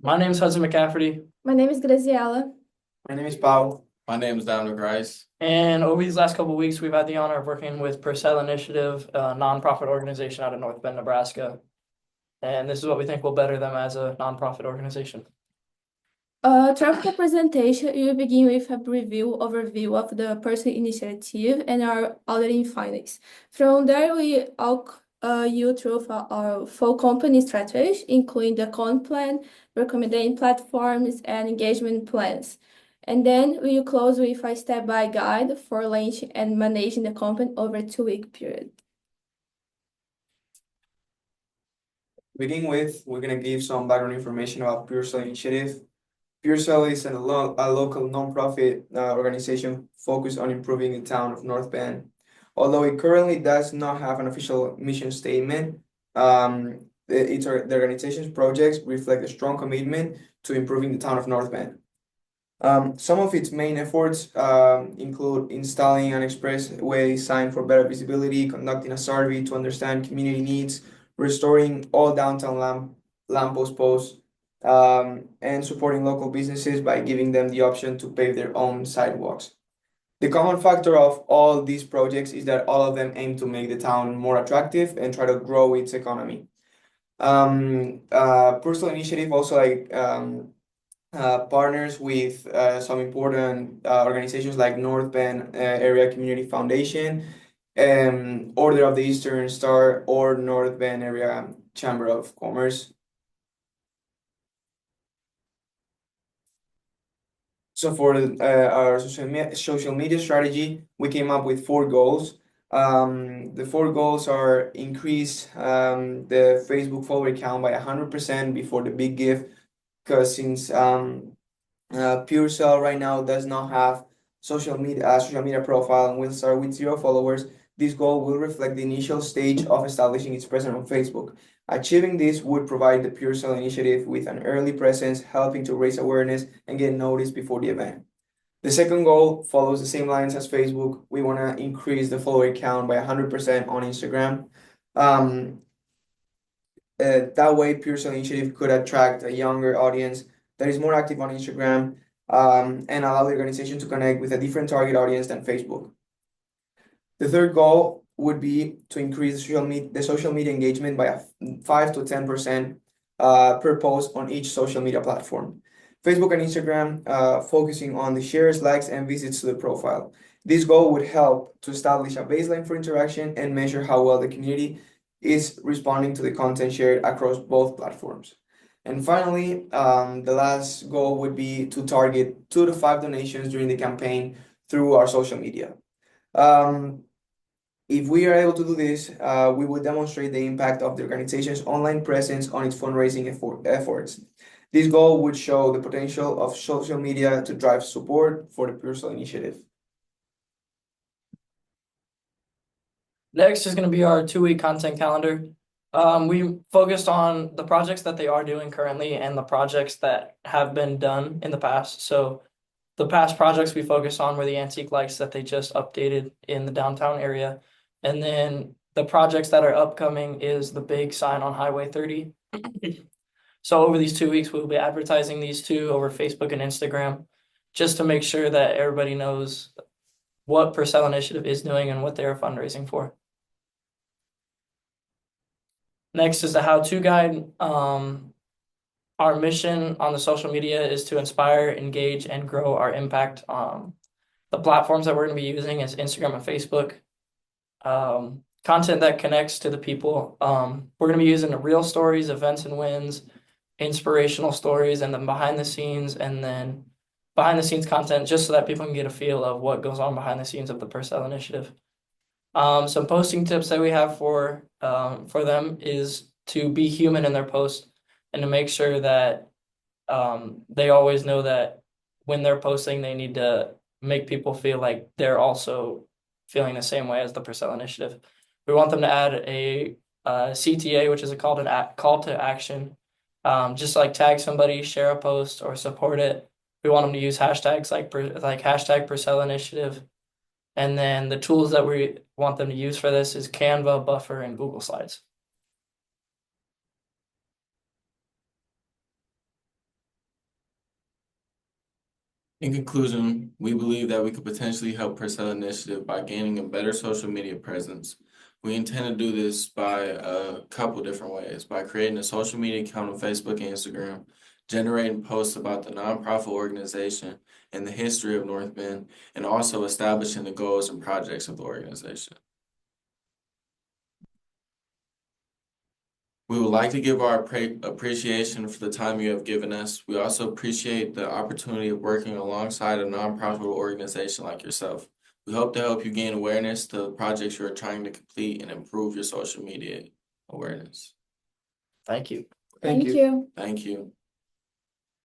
My name is Hudson McCafferty, My name is Graziella. My name is Pau. My name is Dominic Rice. and over these last couple of weeks, we've had the honor of working with Purcell Initiative, a nonprofit organization out of North Bend, Nebraska. And this is what we think will better them as a nonprofit organization. Throughout the presentation, we will begin with a overview of the Purcell initiative and our auditing findings. From there, we walk you through our full company strategy, including the con plan, recommending platforms, and engagement plans. And then we will close with a step-by guide for launching and managing the company over a 2-week period. Beginning with, we're going to give some background information about Purcell Initiative. Purcell is a local nonprofit organization focused on improving the town of North Bend. Although it currently does not have an official mission statement, the organization's projects reflect a strong commitment to improving the town of North Bend. Some of its main efforts include installing an expressway sign for better visibility, conducting a survey to understand community needs, restoring all downtown lamppost posts, and supporting local businesses by giving them the option to pave their own sidewalks. The common factor of all these projects is that all of them aim to make the town more attractive and try to grow its economy. Purcell Initiative also partners with some important organizations like North Bend Area Community Foundation, Order of the Eastern Star, or North Bend Area Chamber of Commerce. So for our social media strategy, we came up with 4 goals. The 4 goals are increase the Facebook follower count by 100% before the big gift, because since Purcell right now does not have social media profile and will start with 0 followers, this goal will reflect the initial stage of establishing its presence on Facebook. Achieving this would provide the Purcell Initiative with an early presence, helping to raise awareness and get noticed before the event. The second goal follows the same lines as Facebook. We want to increase the follower count by 100% on Instagram. That way, Purcell Initiative could attract a younger audience that is more active on Instagram, and allow the organization to connect with a different target audience than Facebook. The third goal would be to increase the social media engagement by 5 to 10% per post on each social media platform. Facebook and Instagram focusing on the shares, likes, and visits to the profile. This goal would help to establish a baseline for interaction and measure how well the community is responding to the content shared across both platforms. And finally, the last goal would be to target 2 to 5 donations during the campaign through our social media. If we are able to do this, we will demonstrate the impact of the organization's online presence on its fundraising efforts. This goal would show the potential of social media to drive support for the Purcell Initiative. Next is going to be our 2-week content calendar. We focused on the projects that they are doing currently and the projects that have been done in the past. So the past projects we focused on were the antique lights that they just updated in the downtown area. And then the projects that are upcoming is the big sign on Highway 30. So over these 2 weeks, we'll be advertising these 2 over Facebook and Instagram, just to make sure that everybody knows what Purcell Initiative is doing and what they're fundraising for. Next is the how-to guide. Our mission on the social media is to inspire, engage, and grow our impact. The platforms that we're going to be using is Instagram and Facebook. Content that connects to the people. We're going to be using the real stories, events and wins, inspirational stories, and then behind the scenes content, just so that people can get a feel of what goes on behind the scenes of the Purcell Initiative. Some posting tips that we have for them is to be human in their post and to make sure that they always know that when they're posting, they need to make people feel like they're also feeling the same way as the Purcell Initiative. We want them to add a CTA, which is a call to action. Just like tag somebody, share a post, or support it. We want them to use hashtags like hashtag Purcell Initiative. And then the tools that we want them to use for this is Canva, Buffer, and Google Slides. In conclusion, we believe that we could potentially help Purcell Initiative by gaining a better social media presence. We intend to do this by a couple different ways, by creating a social media account on Facebook and Instagram, generating posts about the nonprofit organization and the history of North Bend, and also establishing the goals and projects of the organization. We would like to give our appreciation for the time you have given us. We also appreciate the opportunity of working alongside a nonprofit organization like yourself. We hope to help you gain awareness to the projects you are trying to complete and improve your social media awareness. Thank you. Thank you. you. Thank you.